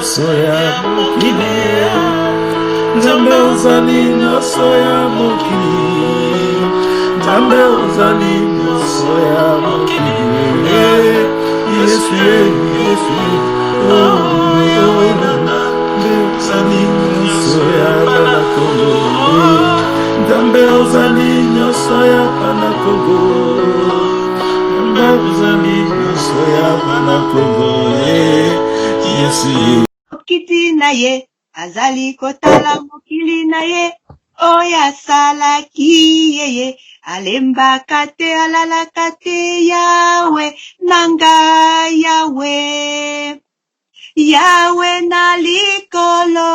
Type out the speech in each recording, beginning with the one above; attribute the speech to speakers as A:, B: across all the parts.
A: Soya mokili, Nzambe ozali nyonso ya mokili, Nzambe ozali nyonso ya mokili, Yesu Yesu, Nzambe ozali nyonso ya bana Kongo, Nzambe ozali nyonso ya bana Kongo, Nzambe ozali nyonso ya bana Kongo, Yesu.
B: Okiti na ye, azali kotala mokili na ye, oyo asalaki yeye, alembaka te alalaka te, Yawe nanga Yawe, Yawe na likolo,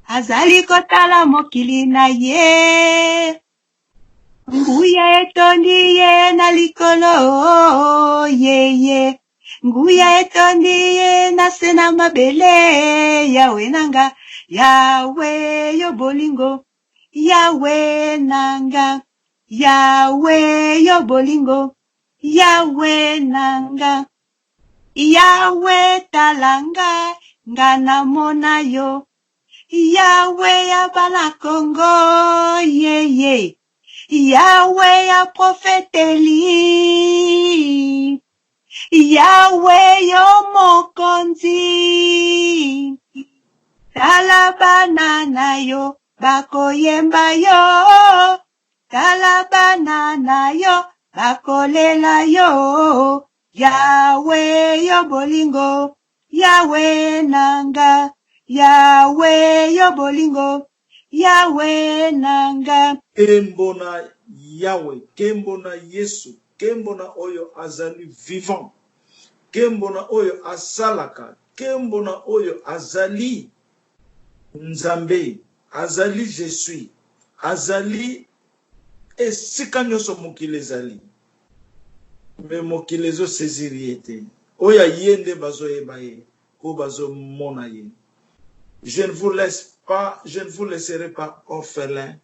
B: azali kotala mokili na ye, nguya etondi ye na likolo, yeye. Nguya etondi ye na se na mabele, Yawe nanga, Yawe yo bolingo, Yawe nanga, Yawe yo bolingo, Yawe nanga, Yawe talanga, ngana mona yo, Yawe ya bana Kongo, yeye, Yawe ya profeteli, Yawe yo mokonzi, talabana na yo, bakoyemba yo, talabana na yo, bakolela yo, Yawe yo bolingo, Yawe nanga, Yawe yo bolingo, Yawe nanga.
A: Kembo na Yahweh, kembo na Yesu, kembo na oyo azali vivant, kembo na oyo asalaka, kembo na oyo azali Nzambe, azali je suis, azali esika nyonso mokili ezali. Me mokili ezo seziri ete, oyo yende bazo yeba ye, ko bazo mona ye. Je ne vous laisse pas, je ne vous laisserai pas orphelin.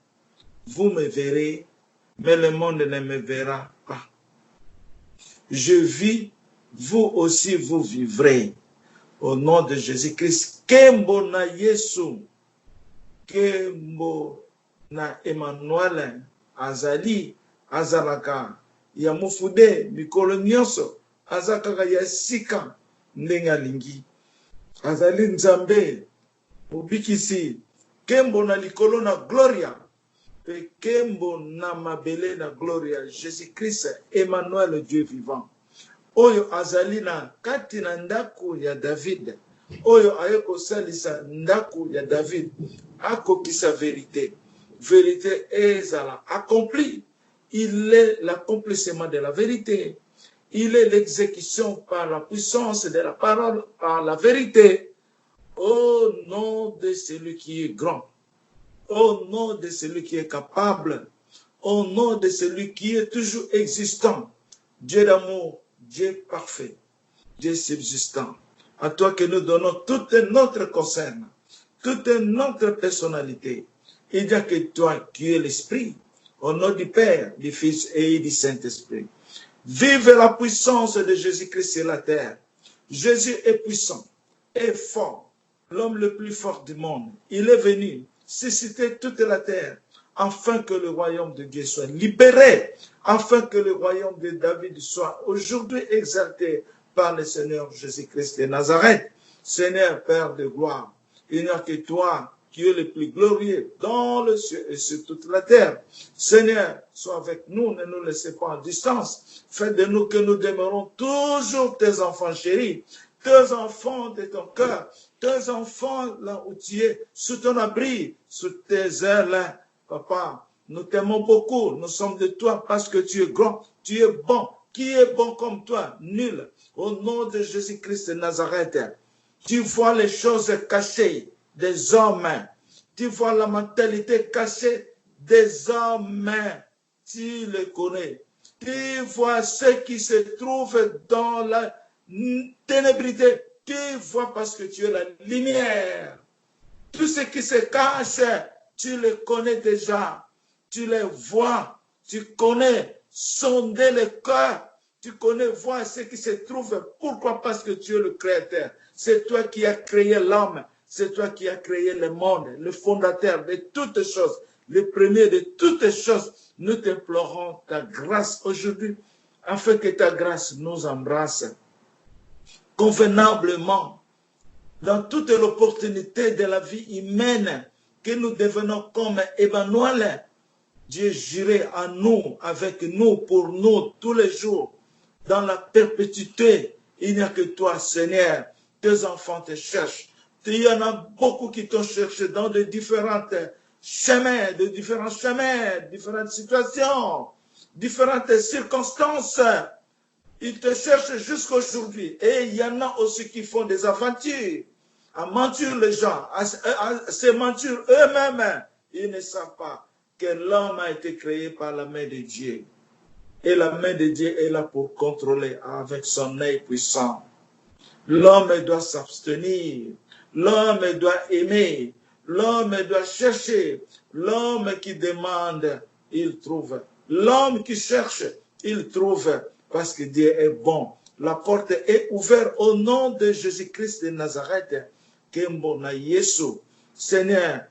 A: Vous me verrez, mais le monde ne me verra pas. Je vis, vous aussi vous vivrez. Au nom de Jésus-Christ. Kembo na Yesu, kembo na Emmanuel, azali, azalaka, ya mufude, mikolo nyonso, azakaka ya sika, ndenga lingi. Azali Nzambe, mubikisi, kembo na likolo na gloria, pe kembo na mabele na gloria, Jésus-Christ, Emmanuel, Dieu vivant. Oyo azali na kati na ndako ya David, oyo ayeko salisa ndako ya David, akokisa vérité. Vérité ezala accompli. Il est l'accomplissement de la vérité. Il est l'exécution par la puissance de la parole, par la vérité. Au nom de celui qui est grand, au nom de celui qui est capable, au nom de celui qui est toujours existant, Dieu d'amour, Dieu parfait, Dieu subsistant. À toi que nous donnons toute notre concerne, toute notre personnalité. Il n'y a que toi qui es l'Esprit, au nom du Père, du Fils et du Saint-Esprit. Vive la puissance de Jésus-Christ sur la terre. Jésus est puissant, est fort, l'homme le plus fort du monde. Il est venu susciter toute la terre, afin que le royaume de Dieu soit libéré, afin que le royaume de David soit aujourd'hui exalté par le Seigneur Jésus-Christ de Nazareth. Seigneur, Père de gloire, il n'y a que toi qui es le plus glorieux dans le ciel et sur toute la terre. Seigneur, sois avec nous, ne nous laissez pas en distance. Fais de nous que nous demeurons toujours tes enfants chéris, tes enfants de ton cœur, tes enfants là où tu es, sous ton abri, sous tes ailes. Papa, nous t'aimons beaucoup, nous sommes de toi parce que tu es grand, tu es bon. Qui est bon comme toi? Nul. Au nom de Jésus-Christ de Nazareth, tu vois les choses cachées des hommes. Tu vois la mentalité cachée des hommes. Tu les connais. Tu vois ceux qui se trouvent dans la ténébrité. Tu vois parce que tu es la lumière. Tout ce qui se cache, tu les connais déjà. Tu les vois. Tu connais. Sonder le cœur. Tu connais, vois ce qui se trouve. Pourquoi? Parce que tu es le créateur. C'est toi qui as créé l'homme. C'est toi qui as créé le monde, le fondateur de toutes choses, le premier de toutes choses. Nous t'implorons ta grâce aujourd'hui, afin que ta grâce nous embrasse convenablement dans toute l'opportunité de la vie humaine, que nous devenons comme Emmanuel. Dieu juré à nous, avec nous, pour nous, tous les jours, dans la perpétuité. Il n'y a que toi, Seigneur. Tes enfants te cherchent. Il y en a beaucoup qui t'ont cherché dans de différents chemins, différentes situations, différentes circonstances. Ils te cherchent jusqu'à aujourd'hui. Et il y en a aussi qui font des aventures, à mentir les gens, à se mentir eux-mêmes. Ils ne savent pas que l'homme a été créé par la main de Dieu. Et la main de Dieu est là pour contrôler avec son œil puissant. L'homme doit s'abstenir. L'homme doit aimer. L'homme doit chercher. L'homme qui demande, il trouve. L'homme qui cherche, il trouve. Parce que Dieu est bon. La porte est ouverte au nom de Jésus-Christ de Nazareth. Kembona Yesu. Seigneur,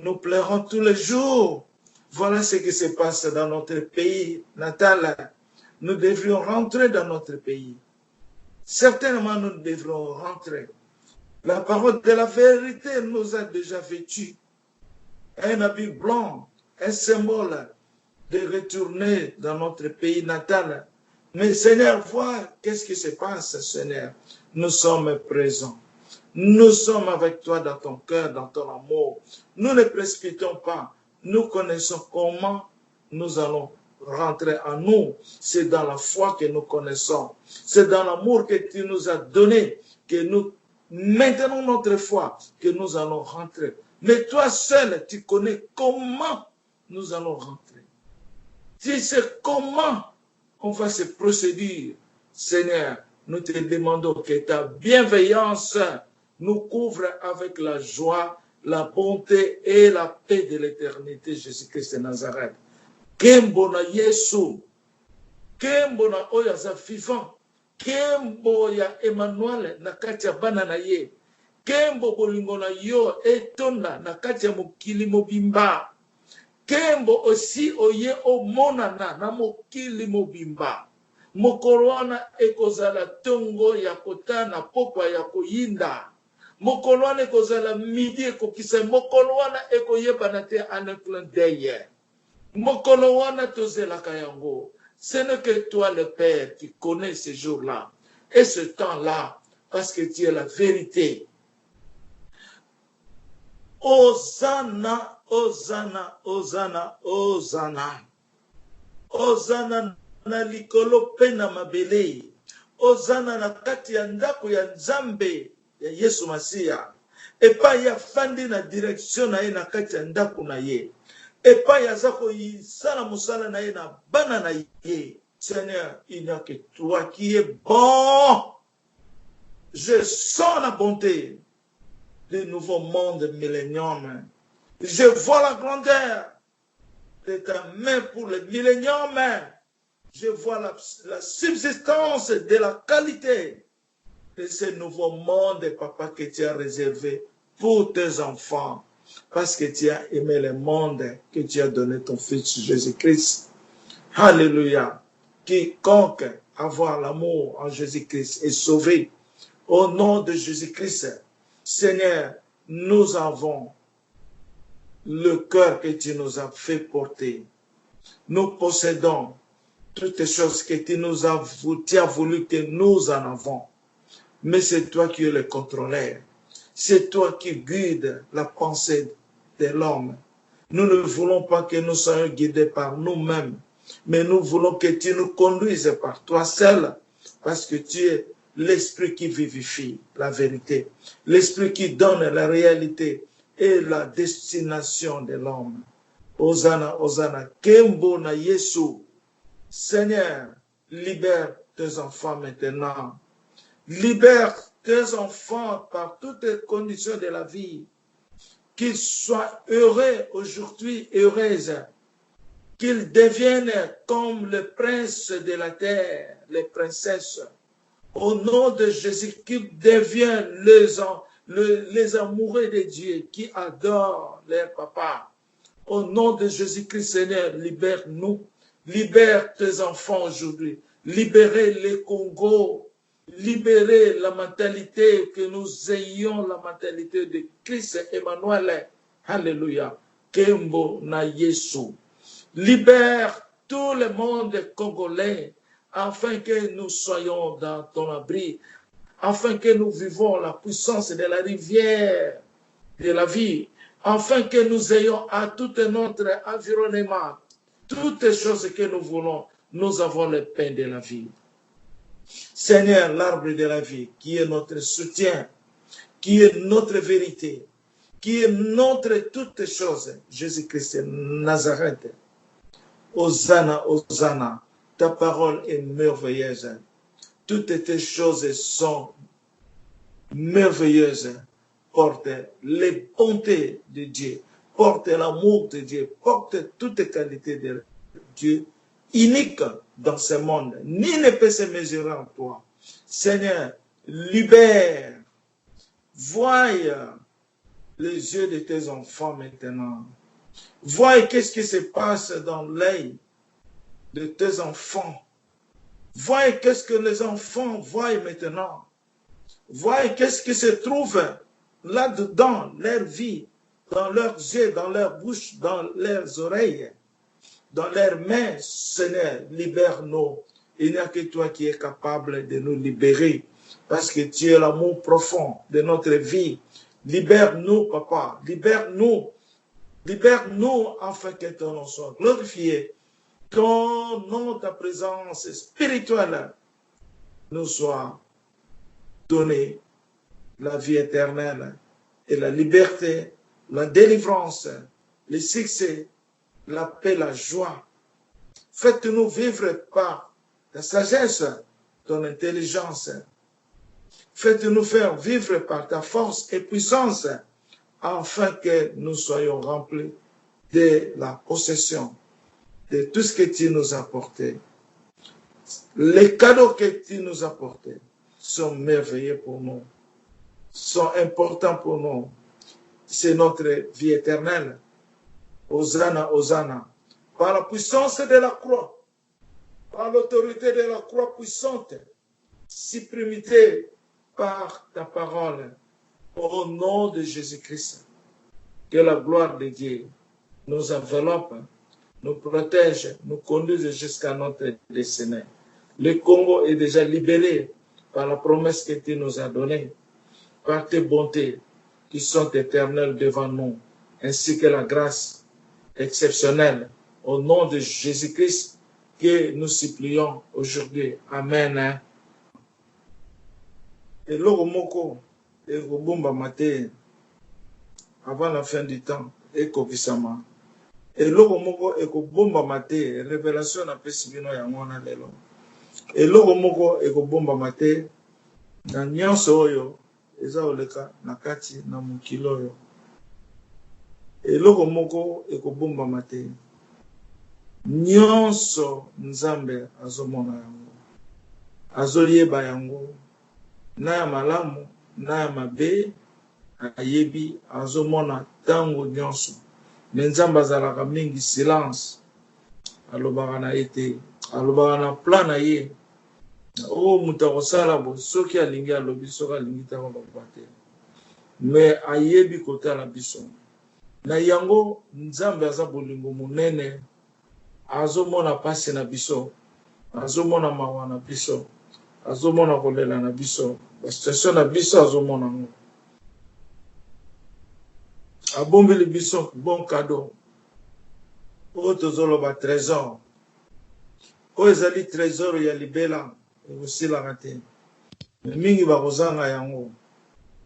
A: nous pleurons tous les jours. Voilà ce qui se passe dans notre pays natal. Nous devrions rentrer dans notre pays. Certainement, nous devrons rentrer. La parole de la vérité nous a déjà vêtus. Un habit blanc, un symbole de retourner dans notre pays natal. Mais Seigneur, vois qu'est-ce qui se passe, Seigneur. Nous sommes présents. Nous sommes avec toi dans ton cœur, dans ton amour. Nous ne précipitons pas. Nous connaissons comment nous allons rentrer en nous. C'est dans la foi que nous connaissons. C'est dans l'amour que tu nous as donné que nous maintenons notre foi, que nous allons rentrer. Mais toi seul, tu connais comment nous allons rentrer. Tu sais comment on va se procéder. Seigneur, nous te demandons que ta bienveillance nous couvre avec la joie, la bonté et la paix de l'éternité, Jésus-Christ de Nazareth. Kembo na Yesu, kembo na oyo aza vivant, kembo ya Emmanuel na kati ya bana na ye, kembo bolingo na yo etonda na kati ya mokili mobimba, kembo osi oye omonana na mokili mobimba. Mokolo wana ekozala tongo ya kotana pokwa ya koyinda. Mokolo wana ekozala midi ekokisa, mokolo wana ekoyebana te en un clin d'œil. Mokolo wana tozelaka yango. Ce n'est que toi le Père qui connais ce jour-là et ce temps-là, parce que tu es la vérité. Hosanna, Hosanna, Hosanna, Hosanna. Hosanna na likolo pe na mabele. Hosanna na kati ya ndako ya Nzambe ya Yesu Masiya. Epai ya fandi na direction na ye na kati ya ndako na ye. Epai aza koyisala mosala na ye na bana na ye. Seigneur, il n'y a que toi qui es bon. Je sens la bonté du nouveau monde millénium. Je vois la grandeur de ta main pour le millénium. Je vois la subsistance de la qualité de ce nouveau monde, papa, que tu as réservé pour tes enfants. Parce que tu as aimé le monde, que tu as donné ton Fils Jésus-Christ. Alléluia. Quiconque avoir l'amour en Jésus-Christ est sauvé. Au nom de Jésus-Christ, Seigneur, nous avons le cœur que tu nous as fait porter. Nous possédons toutes les choses que tu as voulu que nous en avons. Mais c'est toi qui es le contrôleur. C'est toi qui guides la pensée de l'homme. Nous ne voulons pas que nous soyons guidés par nous-mêmes, mais nous voulons que tu nous conduises par toi seul, parce que tu es l'esprit qui vivifie la vérité, l'esprit qui donne la réalité et la destination de l'homme. Hosanna, Hosanna, Kembo na Yesu. Seigneur, libère tes enfants maintenant. Libère tes enfants par toutes les conditions de la vie. Qu'ils soient heureux aujourd'hui, heureuses. qu'ils deviennent comme le prince de la terre, les princesses. Au nom de Jésus, qu'ils deviennent les amoureux de Dieu qui adorent leur papa. Au nom de Jésus-Christ, Seigneur, libère-nous. Libère tes enfants aujourd'hui. Libérez les Congo. Libérez la mentalité, que nous ayons la mentalité de Christ Emmanuel. Alléluia. Kembo na Yesu. Libère tout le monde congolais afin que nous soyons dans ton abri, afin que nous vivons la puissance de la rivière de la vie, afin que nous ayons à tout notre environnement, toutes les choses que nous voulons, nous avons le pain de la vie. Seigneur, l'arbre de la vie, qui est notre soutien, qui est notre vérité, qui est notre toutes choses, Jésus-Christ Nazareth. Hosanna, Hosanna, ta parole est merveilleuse. Toutes tes choses sont merveilleuses. Porte les bontés de Dieu, porte l'amour de Dieu, porte toutes les qualités de Dieu, unique dans ce monde. Ni ne peut se mesurer en toi. Seigneur, libère, voie les yeux de tes enfants maintenant. Vois qu'est-ce qui se passe dans l'œil de tes enfants. Vois qu'est-ce que les enfants voient maintenant. Vois qu'est-ce qui se trouve là-dedans, leur vie, dans leurs yeux, dans leur bouche, dans leurs oreilles, dans leurs mains. Seigneur, libère-nous. Il n'y a que toi qui es capable de nous libérer, parce que tu es l'amour profond de notre vie. Libère-nous, papa, libère-nous. Libère-nous afin que ton nom soit glorifié. Ton nom, ta présence spirituelle nous soit donnée, la vie éternelle et la liberté, la délivrance, le succès, la paix, la joie. Faites-nous vivre par ta sagesse, ton intelligence. Faites-nous faire vivre par ta force et puissance, afin que nous soyons remplis de la possession de tout ce que tu nous as apporté. Les cadeaux que tu nous as apportés sont merveilleux pour nous, sont importants pour nous. C'est notre vie éternelle. Hosanna, Hosanna. Par la puissance de la croix, par l'autorité de la croix puissante, supprimée par ta parole, au nom de Jésus-Christ, que la gloire de Dieu nous enveloppe, nous protège, nous conduise jusqu'à notre destinée. Le Congo est déjà libéré par la promesse que tu nous as donnée, par tes bontés qui sont éternelles devant nous, ainsi que la grâce exceptionnelle. Au nom de Jésus-Christ que nous supplions aujourd'hui. Amen. Et l'oromoko et Robumba Mate, avant la fin du temps, et Kokisama. Et l'oromoko et Robumba Mate, révélation à Pesibino Yamona Lelo. Et l'oromoko et Robumba Mate, na nyonso oyo, eza oleka na kati na mukilo oyo. Et l'oromoko et Robumba Mate, nyonso Nzambe azomona yango. Azolieba yango. Na ya malamu, na ya mabe, ayebi, azomona tango nyonso. Nzambe azalaka mingi silence. Alobaka na ete, alobaka na plan na ye. O mutu akosala bo, soki alingi alobi, soki alingi tango baloba te. Me ayebi kotala biso. Na yango, Nzambe aza bolingo monene, azomona pasi na biso, azomona mawa na biso. Azomona kolela na biso, situation na biso azomona ngo. Abombeli biso bon cadeau. O tozoloba trésor. O ezali trésor ya libela, ekosilaka te. Mingi bakozanga yango.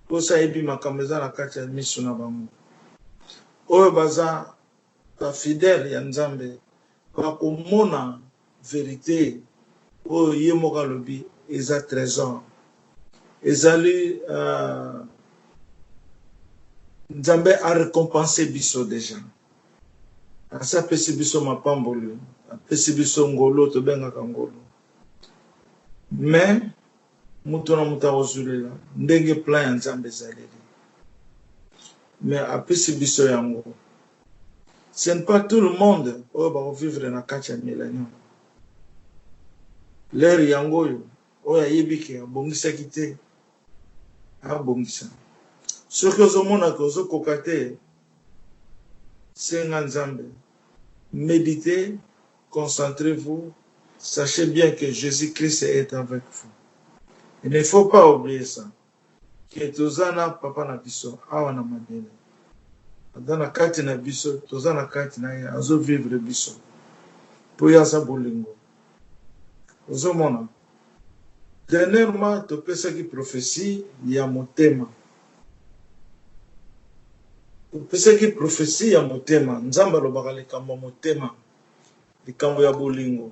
A: Posa yebi makambo eza na kati ya miso na bango. Oyo baza ba fidèle ya Nzambe, bakomona vérité oyo ye moko alobi. Eza trésor. Ezali Nzambe a récompensé biso déjà. asa apesi biso mapamboli, apesi biso ngolo tobengaka ngolo. Mais mutu na mutu akozulela ndenge plan ya Nzambe ezaleli. Mais apesi biso yango. Ce n'est pas tout le monde oyo bakovivre na kati ya millennium. L'ère yango oyo oyo ayebi ke abongisaki te abongisa. Soki ozomonaka ozokoka te senga Nzambe, méditez, concentrez-vous, sachez bien que Jésus-Christ est avec vous. Il ne faut pas oublier ça. Que tozana papa na biso awa na mabele. Adana kati na biso, tozana kati na ye azo vivre biso. Po yasa bolingo. Ozomona. Dernièrement, topesaki prophétie ya motema. Topesaki prophétie ya motema. Nzamba alobaka likambo motema. Likambo ya bolingo.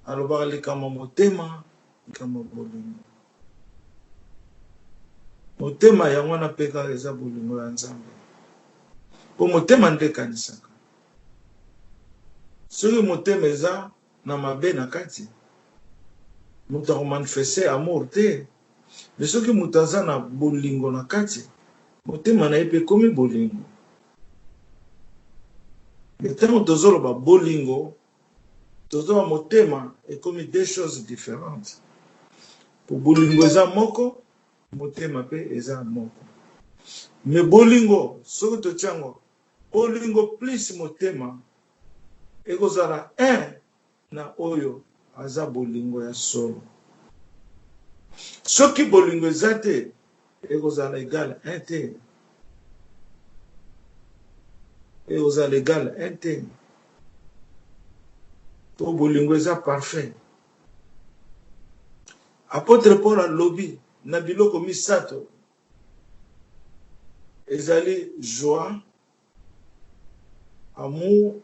A: Alobaka likambo motema, likambo bolingo. Motema yango na peka eza bolingo ya Nzambe. Po motema nde kanisaka. Soki motema eza na mabe na kati, mutu akomanifeste amour te. Mais soki mutu aza na bolingo na kati, motema na ye mpe ekomi bolingo. Ntango tozoloba bolingo, tozoloba motema ekomi deux choses différentes. Po bolingo eza moko, motema mpe eza moko. Mais bolingo, soki totiango, bolingo plus motema, ekozala un na oyo aza bolingo ya solo. Soki bolingo eza te, ekozala égal un te. Ekozala égal un te. Po bolingo eza parfait. Apôtre Paul alobi na biloko misato ezali joie, amour,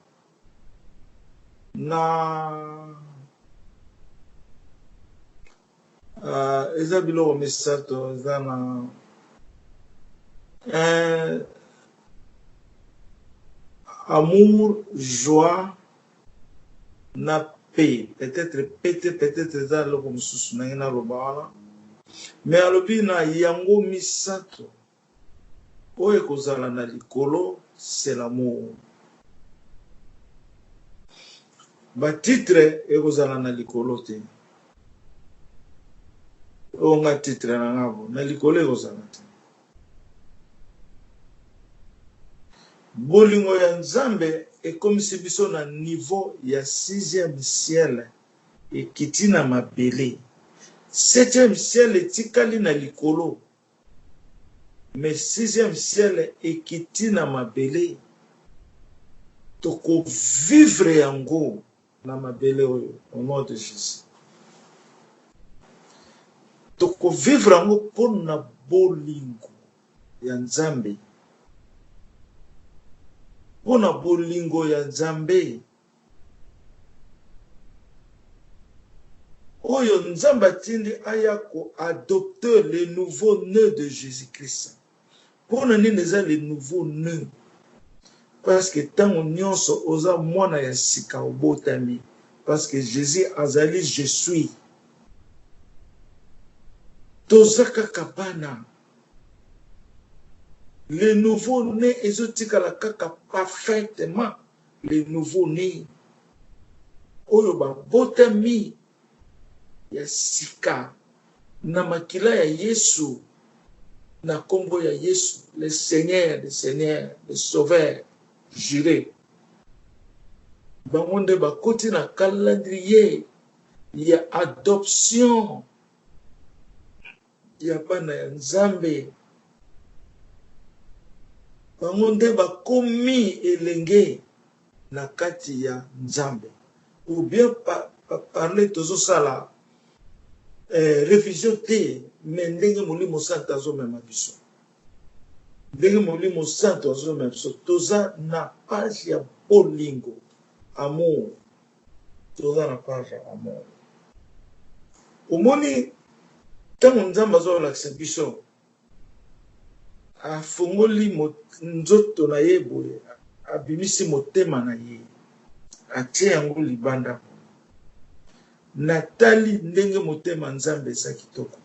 A: na eza biloko misato eza na amour, joie, na paix. Peut-être eza loko mosusu na ngina lobala. Mais alobi na yango misato oyo ekozala na likolo, c'est l'amour. Ba titre ekozala na likolo te. Onga titre na ngabo na likolo ekozala te. Bolingo ya Nzambe ekomisi biso na niveau ya 6e ciel ekiti na mabele. 7e ciel etikali na likolo. Mais 6e ciel ekiti na mabele. Toko vivre yango na mabele oyo au nom de Jésus. Toko vivre yango pona bolingo ya Nzambe. Pona bolingo ya Nzambe. Oyo Nzambe atindi aya ko adopter le nouveau né de Jésus-Christ. Pona nini eza le nouveau né? Parce que tango nyonso oza mwana ya sika obotami. Parce que Jésus azali je suis. Tozaka kabana. Le nouveau-né ezotikala kaka parfaitement. Le nouveau-né. Oyo ba botami ya sika. Na makila ya Yesu. Na kombo ya Yesu. Le Seigneur, le Sauveur. Juré. Bangonde bakoti na calendrier. Ya adoption. Ya bana ya Nzambe. Bangonde bakomi elenge na kati ya Nzambe. Ou bien parler tozo sala révision te mais ndenge molimo santo azomema biso. Ndenge molimo santo azomema biso toza na page ya bolingo amour. Toza na page ya amour. Omoni tango Nzambe azolakisa biso afungoli nzoto na ye boye abimisi motema na ye atie yango libanda natali ndenge motema nzambe eza kitoko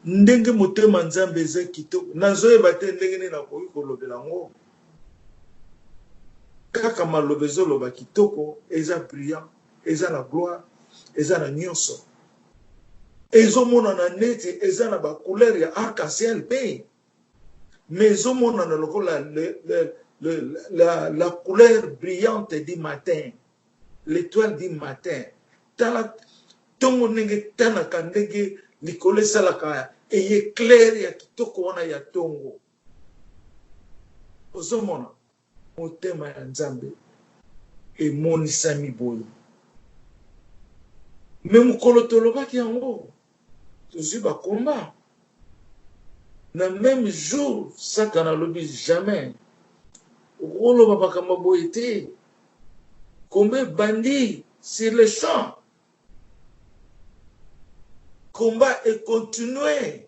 A: ndenge motema nzambe eza kitoko nazoyeba te ndenge nini nakoki kolobela yango kaka maloba ezoloba kitoko eza brillant eza na gloire eza na nyonso ezomonana neti eza na bacouleur ya arc-en-ciel pe mais ezomonana lokola la couleur brillante du matin l'étoile du matin tala tongo ndenge tanaka ndenge likolo esalaka eye clair ya kitoko wana ya tongo ozomona motema ya nzambe emonisami boye me mokolo tolobaki yango tozwi bakomba na même jour satana alobi jamais okoloba makambo boye te komba ebandi sur le champ combat est continué.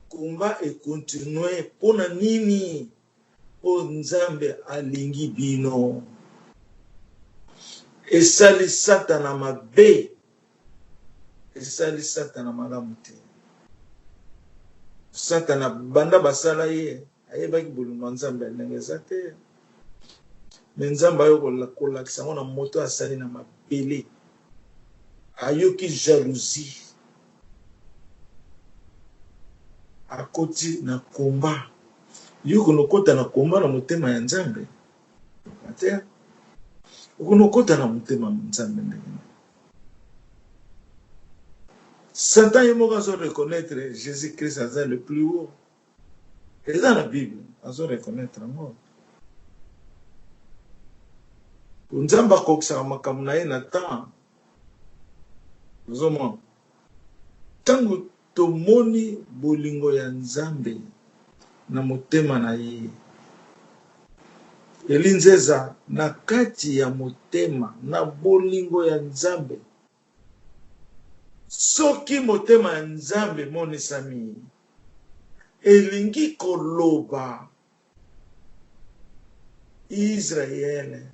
A: Combat est continué. Pona nini o nzambe alingi bino. Esali satana mabe. Esali satana malamu te. Satana banda basala ye. Ayebaki bolumwa nzambe alengeza te. Me nzambe ayo kolakisa ngo na moto asali na mabele. Ayoki jalousie akoti na komba yuko kota na komba na motema ya nzambe ate uko kota na motema ya nzambe ndenge Satan yemo zo reconnaître Jésus-Christ as le plus haut et dans la Bible azo reconnaître ngo nzamba kokisa makambo na ye na temps Zoma. Tangu tomoni bolingo ya nzambe na motema na ye. Elinzeza na kati ya motema na bolingo ya nzambe. Soki motema ya nzambe monisami. Elingi koloba. Israël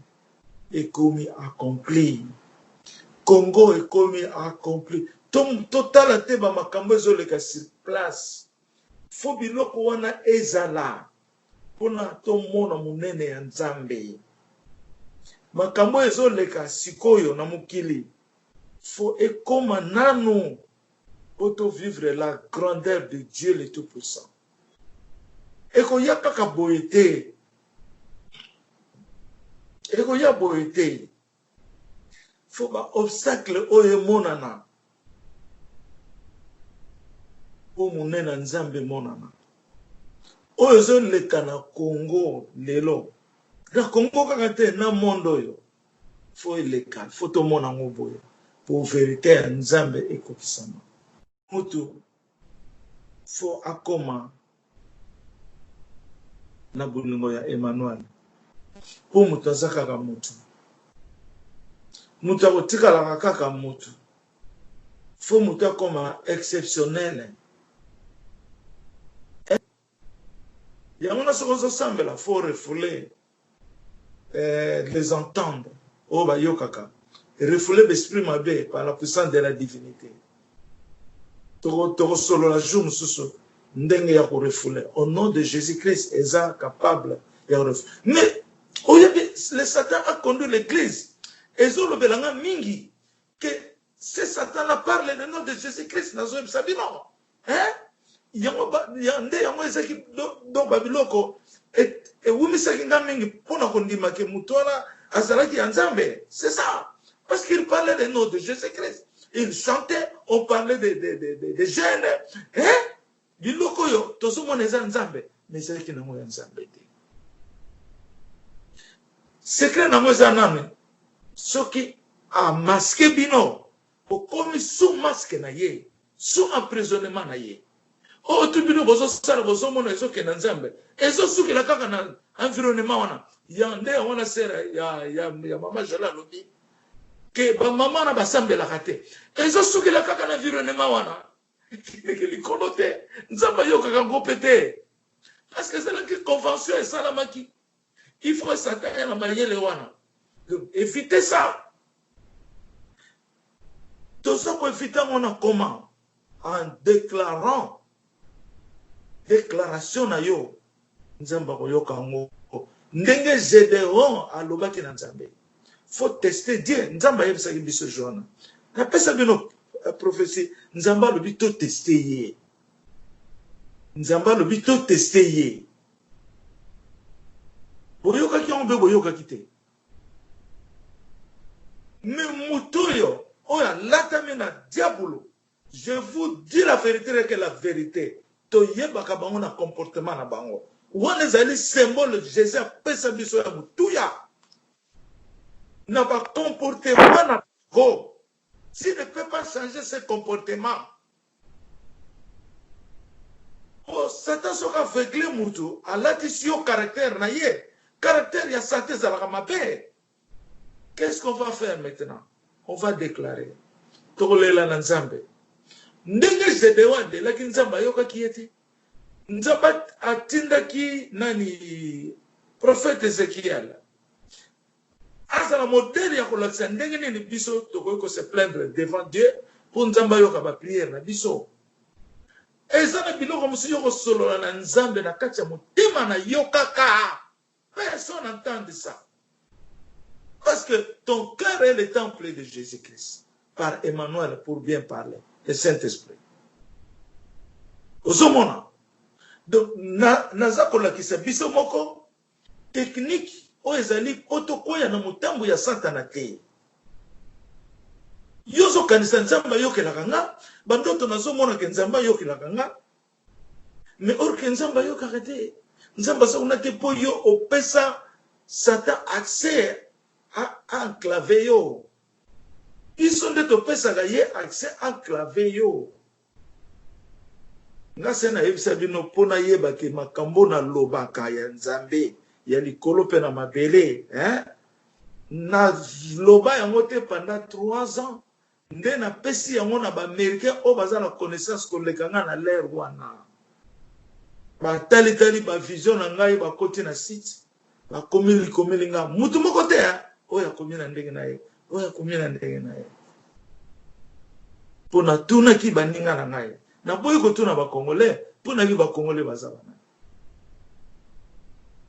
A: ekomi accompli. Congo est comme accompli. Total te ba makambo ezoleka sur place. Fo biloko wana ezala. Pona to mona munene ya nzambe. Makambo ezoleka sikoyo na mukili. Fo ekoma nanu. Poto vivre la grandeur de Dieu le Tout-Puissant. Eko ya kaka boyete. Eko ya boyete. Faut ba obstacle oye monana o munena nzambe monana oyo zo leka na Congo lelo na Congo kaka te na mondo yo faut leka faut to mona ngoboya pour vérité ya nzambe ekokisama mutu faut akoma na bolingo ya Emmanuel pour mutu azakaka mutu mutu akotikalaka kaka mutu fo mutu akoma exceptionnel yango na soko ozosambela fo refouler les entendre oyo bayokaka refouler l'esprit mabe par la puissance de la divinité tokosolola jour mosusu ndenge ya korefouler au nom de Jésus-Christ eza capable ya korefouler mais oyebi le Satan a conduit l'église Ezolo belanga mingi que c'est Satan la parle le nom de Jésus-Christ na zoe sabino hein yande yango ezaki do babiloko et wumisa kinga mingi pona kondima ke mutola azalaki ya nzambe c'est ça parce qu'il parlait le nom de Jésus-Christ il chantait on parlait de jeunes hein biloko yo tozomona eza nzambe mais c'est ki nango ya nzambe te secret nango eza nani soki a masqué bino okomi sous masque na ye sous emprisonnement na ye o tu bino bozo sala bozo mona ezoke na nzambe ezo suki la kaka na environnement wana ya nde wana sera ya mama jala lobi ke ba mama na basambe la kate ezo suki la kaka na environnement wana ke likolo te nzamba yo kaka ngopete Parce que c'est la convention et ça la maki. Il faut s'attaquer à la manière de wana. Donc, évitez ça. Tout ça pour éviter, on a comment? En déclarant, déclaration na yo, nzamba koyoka ngo. Ndenge Gédéon a lobaki na nzambe. Faut tester Dieu. Nzamba yebisa biso joana. Na pesa bino prophétie, nzamba lobi to tester ye. Nzamba lobi to tester ye. Boyoka ki on be boyoka kite. Mais mutoyo, oya latami na diabolo. Je vous dis la vérité que la vérité. To yebaka bango na comportement na bango. Wana zali symbole de Jésus a pesa biso ya mutuya. Na ba comportement na go. S'il ne peut pas changer ses comportements, oh, Satan sera aveuglé mutu, à l'addition caractère na ye. Caractère ya Satan zalaka mabe. Qu'est-ce qu'on va faire maintenant? On va déclarer. Tokolela na nzambe. Ndenge Gédéon de laki nzamba yoka kiyeti. Nzamba atindaki nani prophète Ézéchiel. Asa la modèle ya kolakisa ndenge nini biso tokoki se plaindre devant Dieu pour nzamba yoka ba prière na biso. Eza na biloko musu yoko solola na nzambe na kati ya motema na yokaka. Personne n'entend ça. Parce que ton cœur est le temple de Jésus-Christ. Par Emmanuel pour bien parler. Le Saint-Esprit. Ozomona. Donc, naza kolakisa biso moko technique o ezali otokoya na mutambu ya Satana te. Yozo kanisa nzamba yokelaka nga, bandoto nazomona ke nzamba yokelaka nga. Mais or ke nzamba yokaka te. Nzamba sa unate po yo opesa Satan accès à enclaver yo. Ils sont de topesa ga ye accès à enclaver yo. Nga sena yebisa bino pona yeba ke makambo na lobaka ya nzambe ya likolo pe na mabele, hein? Na loba yango te pendant 3 ans. Nde na pesi yango na ba américain o baza na connaissance koleka nga na l'air wana. Ba tali ba vision na ngai ba koti na site. Ba komili nga mutu moko te ya oya komina ndenge na ye. Oya komina ndenge na ye. Pona tuna ki baninga na ngai. Na boy ko tuna ba congolais, pona ki ba congolais baza bana.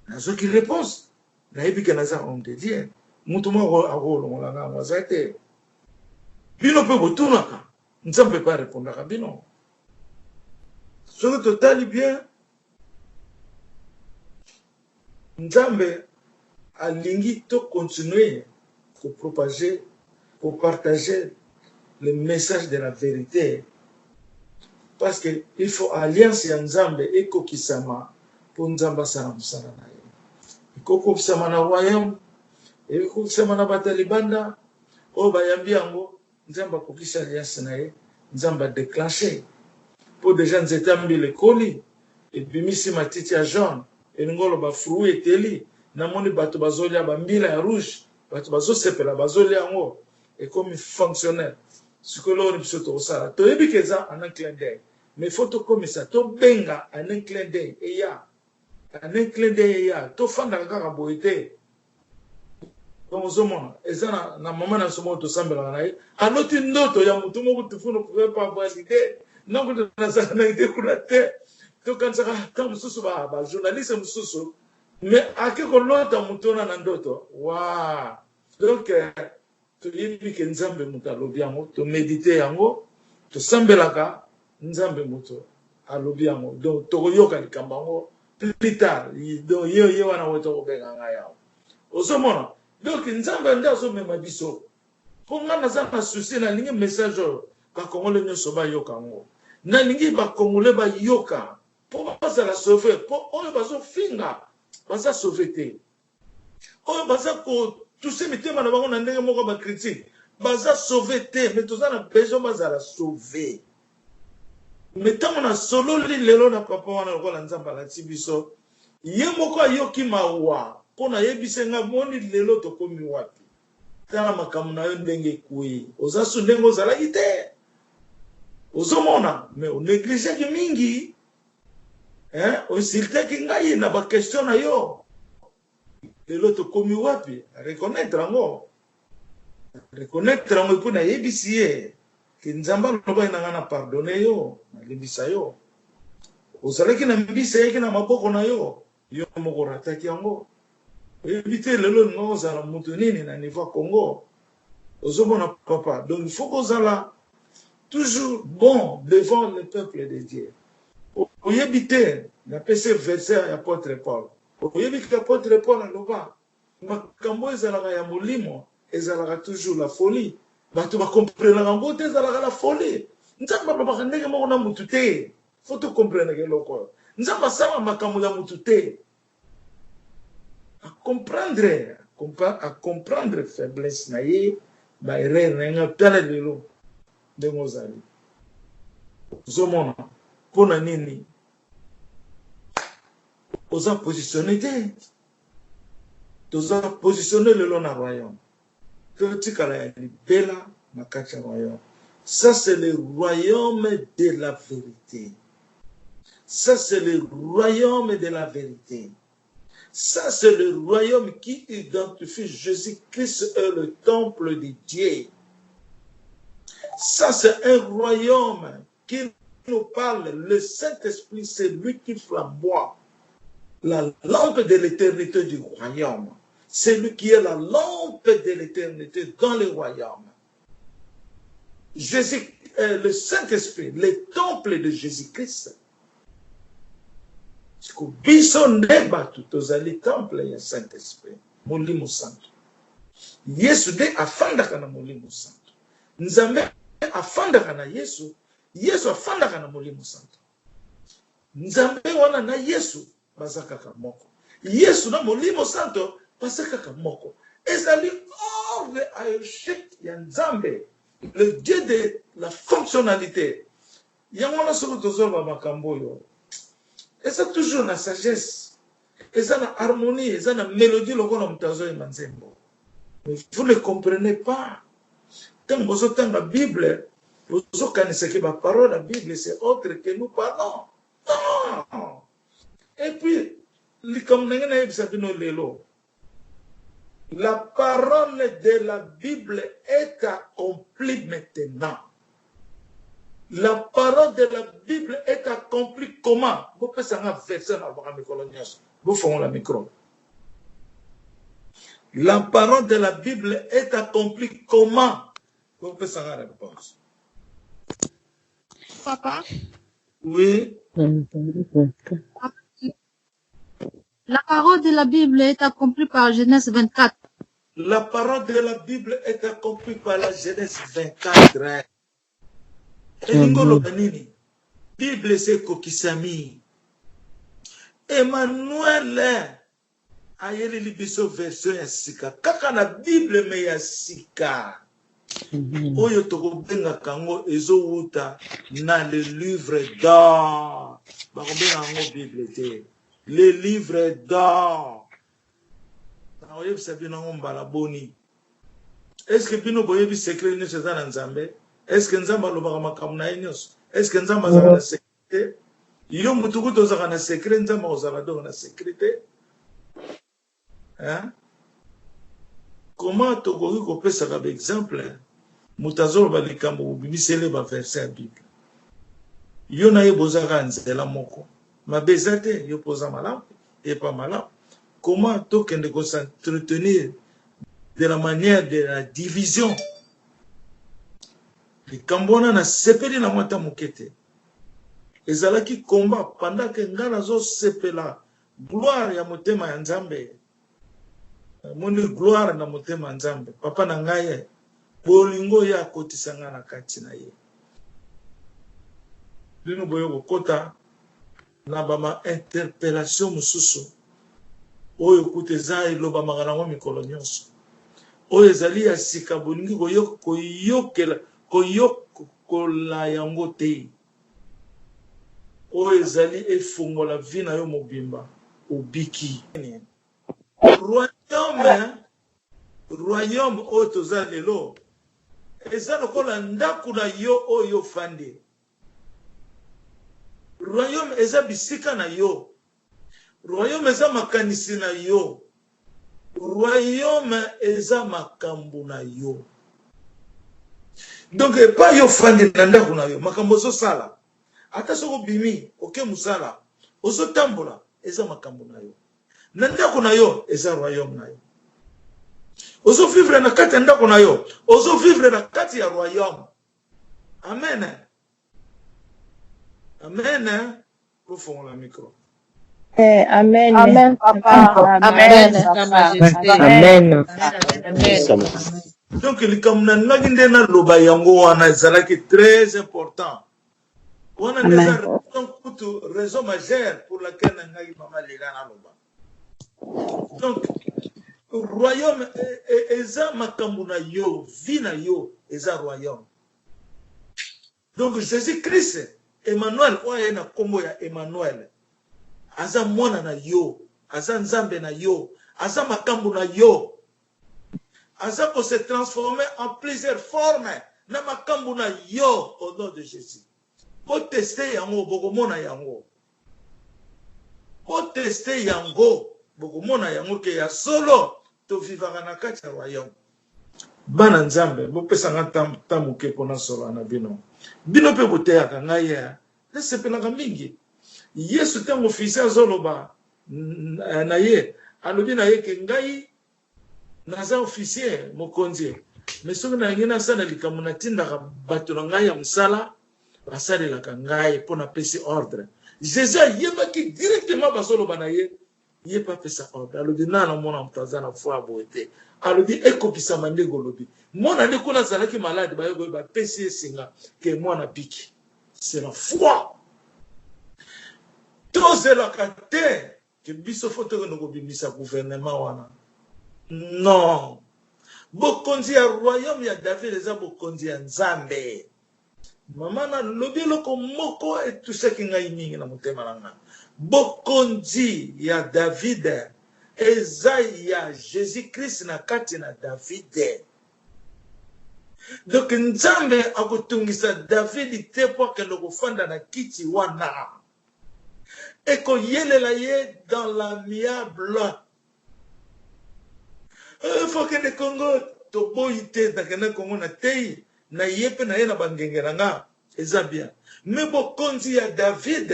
A: Nazo ki réponse. Na yebi ke naza homme de Dieu. Mutu moko akolongola nga ngazate. Bino pe botunaka. Nzambe pa répondre ka bino. Soki totali bien. Nzambe alingi to continuer pour propager, pour partager le message de la vérité. Parce que il faut alliance ya Nzambe eko kisama pour Nzamba sana musana na ye. Eko kisama na royaume, eko kisama na batalibanda, o bayambi yango Nzamba kokisa alliance na ye, Nzamba déclenché. Pour déjà nzetambi le koli, et bimisi matiti ya jaune, et ngolo ba fruit eteli, na moni bato bazolia ba mbila ya rouge, bato bazosepela bazolia yango, et comme fonctionnel. Ce que l'on est sur ça, tu es bien ça en un clin d'œil, mais il faut te comme ça, tu benga en un clin d'œil, et ya, en un clin d'œil, ya, tu fais dans le cas de boité. Donc, au moment, et ça, na maman na somo to semble la naï, à l'autre note, ya mutu mo tu ne pouvez pas avoir l'idée, non que na ça na idée kulate, tu quand ça comme sous ba journaliste sous, mais à que l'autre mutu na ndoto, waouh, donc to yebi ke nzambe mutu alobi yango to méditer yango to sambelaka nzambe mutu alobi yango donc to yoka likambo yango plus tard donc ye wana woto kobenga nga yawo osomona donc nzambe nda azomema biso po nga naza na souci na lingi message bakongole nyonso bayoka yango na lingi bakongole bayoka po bazala sauve po oyo bazofinga baza sauve te oyo baza ko tout ce mitema na bango na ndenge moko ba critique baza sauvé te mais toza na besoin bazala sauvé mais tango na solo lelo na papa wana lokola nzamba la tibiso ye moko ayoki mawa pona yebise nga moni lelo tokomi wapi tala makamu na yo ndenge kui oza su ndenge ozala ite ozomona mais o néglige mingi Osilte ki ngai na ba question na yo. Lelo to komi wapi? Reconnaître ngo. Reconnaître ngo po na yebisi ye. Ki nzamba loba ina ngana pardonner yo, na libisa yo. Ozalaki na mbisa yeki na maboko na yo. Yo moko rataki yango. Éviter lelo ngo zala mutu nini na niveau Congo. Ozomona papa. Donc il faut qu'on zala toujours bon devant le peuple de Dieu. Oyebite na pese verset ya apôtre Paul. Oyebite apôtre Paul aloba makambo ezalaka ya molimo ezalaka toujours la folie. Bato ba comprendre ngambo te ezalaka la folie. Nzamba ba ndenge moko na mutu te. Faut te comprendre que loko. Nzamba sala makambo ya mutu te. À comprendre faiblesse na ye ba erreur na nga tala lelo de mozali. Zomona pona nini osa positionné te toza positionné le long na royaume totikala ya libela na kati ya royaume. Ça c'est le royaume de la vérité. Ça c'est le royaume de la vérité. Ça c'est le royaume qui identifie Jésus-Christ est le temple de Dieu. Ça c'est un royaume qui nous parle, le Saint-Esprit, c'est lui qui flamboie la lampe de l'éternité du royaume. C'est lui qui est la lampe de l'éternité dans le royaume. Jésus, le Saint-Esprit, le temple de Jésus-Christ. Biso ndeba tutozali temple ya Saint-Esprit, Molimo Santo. Yesu de afandaka na Molimo Santo. Nzambe afandaka na Yesu. Yesu afandaka na Molimo Santo. Nzambe wana na Yesu bazakaka moko. Yesu na Molimo Santo bazakaka moko. Ezali ordre hiérarchique ya Nzambe, le Dieu de la fonctionnalité. Yango na soko tozolba makambo yo. Eza toujours na sagesse. Eza na harmonie, eza na mélodie lokola mutazo ya manzembo. Mais vous ne comprenez pas. Quand vous entendez la Bible, vous connaissez que la parole de la Bible, c'est autre que nous parlons. Non. Et puis, la parole de la Bible est accomplie maintenant. La parole de la Bible est accomplie comment? Vous pouvez savoir verset dans le micro. Vous faites la micro. La parole de la Bible est accomplie comment? Vous pouvez savoir la réponse.
C: Papa,
A: Oui.
C: la parole de la Bible est accomplie par Genèse 24.
A: La parole de la Bible est accomplie par la Genèse 24. Elingolo kanini? Bible c'est kokisami. Emmanuel ayeli libiso version ya sika. Kaka na Bible me ya sika. Oyo tokobenga kango ezowuta na le livre d'or. Bakobenga kango Bible te. Le livre d'or. Na oyebi sabina ngombala boni. Est-ce que bino boyebi secret ni sezana nzambe? Est-ce que nzamba lobaka makambo na nyonso? Est-ce que nzamba azaka na secret? Yo mutuku tozaka na secret nzamba ozaka donc na secret? Hein? Comment tokoki kopesaka ba exemple? Mutazolo ba likambo bibisele ba verset ya Bible. Yo na ye bozaka nzela moko. Mabezate yo poza malamu et pas malamu. Comment tokende ko s'entretenir de la manière de la division? Likambona na sepeli na mwata mukete. Ezalaki combat pendant que ngana zo sepela gloire ya motema ya Nzambe. Moni gloire na motema ya Nzambe. Papa na ngaye bolingo ya kotisanga na kati na ye. Lino boyo kokota na bama interpellation mususu. Oyo kuteza iloba magana ngo mikolo nyonso. Oyo ezali ya sika bolingi koyokela koyokola yango te. Oyo ezali efungola vi na yo mobimba obiki. Royaume oyo toza lelo eza lokola ndako na yo oyo fande. royaume eza bisika na yo, royaume eza makanisi na yo, royaume eza makambo na yo. Donc pas yo fandi na ndako na yo makambo zo sala ata soko bimi oke musala ozo tambola eza makambo na yo na ndako na yo eza royaume na yo ozo vivre na kati ya ndako na yo ozo vivre na kati ya royaume. Amen. Amen. Pour la micro.
D: Amen.
C: Amen, papa. Amen.
D: Amen.
A: Donc le kamna nginde na loba yango wana ezalaki très important. On a déjà raison majeure pour laquelle ngai mama lega na loba. Donc royaume eza makambo na yo, vie na yo eza royaume. Donc Jésus-Christ Emmanuel oye na kombo ya Emmanuel. Aza mwana na yo, aza nzambe na yo, aza makambo na yo. Aza ko se transformer en plusieurs formes na makambo na yo au nom de Jésus. Po tester yango bokomona yango. Po tester yango bokomona yango ke ya solo to vivaka na kati ya royaume. Bana nzambe bo pesa nga tamuke pona solo na bino. Bino pe boteyaka ngai ya. Nesepelaka mingi. Yesu tango fils azoloba na ye alobi na ye ke ngai naza officier mokonzi mais soki na ngina sana likambo na tindaka bato na ngai ya musala basalelaka ngai mpona pesi ordre. Jésus ayebaki directement bazoloba na ye ye pa pesa ordre alobi nana mwana moto aza na foi boye te alobi ekopesama ndenge olobi mwana nde kuna azalaki malade baye bapesi esinga ke mwana biki. C'est la foi. Tozelaka te ke biso foto no kobimisa gouvernement wana. Non. Bokonzi ya royaume ya David eza bokonzi ya Nzambe. Mama na lobi loko moko etusaki ngai mingi na motema na nga. Bokonzi ya David eza ya Jésus-Christ na kati na David. Donc Nzambe akotungisa David te po kende kofanda na kiti wana. Eko yelela ye dans l'amiable. Faut que le Congo to boyite da kena Congo na tei na yepe na ye na bangengera nga eza bien. Mais bokonzi ya David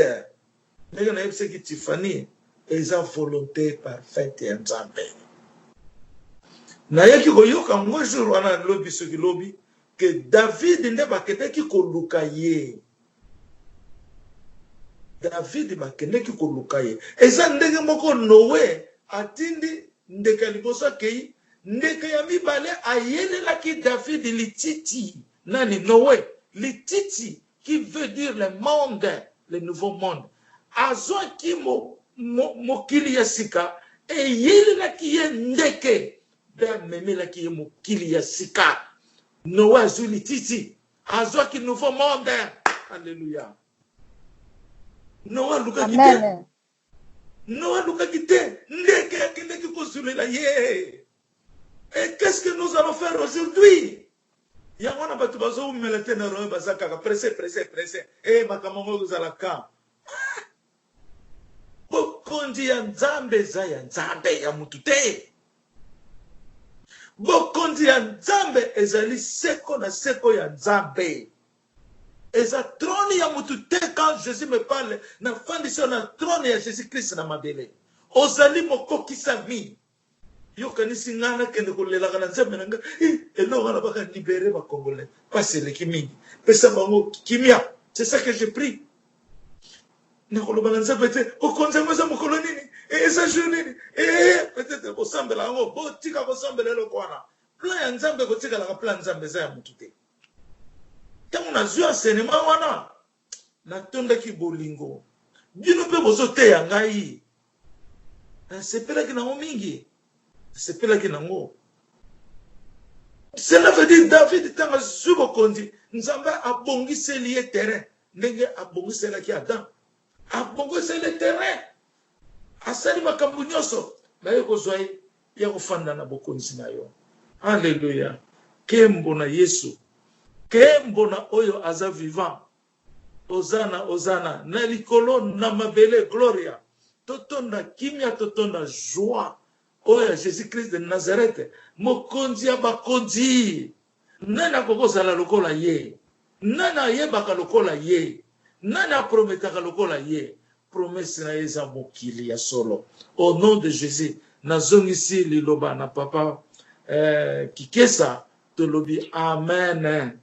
A: ndenge na yebise ki Tiffany eza volonté parfaite ya Nzambe. Na yeki koyoka ngo jour wana lobi soki lobi que David nde baketaki koluka ye. David bakendeki koluka ye. Eza ndenge moko Noé atindi ndeka liboso kei ndeka ya mibale ayelelaki David lititi. Nani Noé lititi qui veut dire le monde, le nouveau monde. Azwaki mokili ya sika eyelelaki ye ndeke memelaki ye mokili ya sika. Noé azwi lititi azwaki nouveau monde. Alléluia. Noé luka kite. Noé luka kite. Ndeke akendeki kozulela ye. Et qu'est-ce que nous allons faire aujourd'hui? Yangona batu bazo umelete na roho bazaka pressé. Makamongo uzalaka. Bokonzi ya Nzambe za ya Nzambe ya mutu te. Bokonzi ya Nzambe ezali seko na seko ya Nzambe. Eza trône ya mutu te. Quand Jésus me parle na fandisio na trône ya Jésus-Christ na mabele. Ozali mokoki sami. Yo kanisi ngana kende kolelaka na Nzambe na nga. Elonga na baka libérer ba Congolais. Passer le kimi. Pesa bango kimia. C'est ça que je prie. Na koloba na Nzambe te okonza ngoza mokolo nini? Eza journée. Peut-être kosambela ngo botika kosambela lokwana. Plan ya Nzambe kotika la plan Nzambe za ya mutu te. Tango na zwa enseignement wana natondaki bolingo. Bino pe bozote ya ngai. Sepelaki nango mingi. Sepelaki nango. Cela veut dire David tanga subo kondi. Nzambe abongiseli ye terrain. Ndenge abongiselaki Adam. Abongiseli terrain. Asali makambo nyonso. Baye kozwa ya kofanda na bokonzi na yo. Alléluia. Kembo na Yesu. Kembo na oyo aza vivant. Osana, Osana, na likolo na mabele gloria. Totonda kimia, totonda joie. Oya Jésus-Christ de Nazareth, mokonzi ya bakonzi. Nana kokozala lokola ye. Nana yebaka lokola ye. Nana prometaka lokola ye. Promesse na eza mokili ya solo. Au nom de Jésus, nazongisi liloba na papa Kikesa, tolobi amen.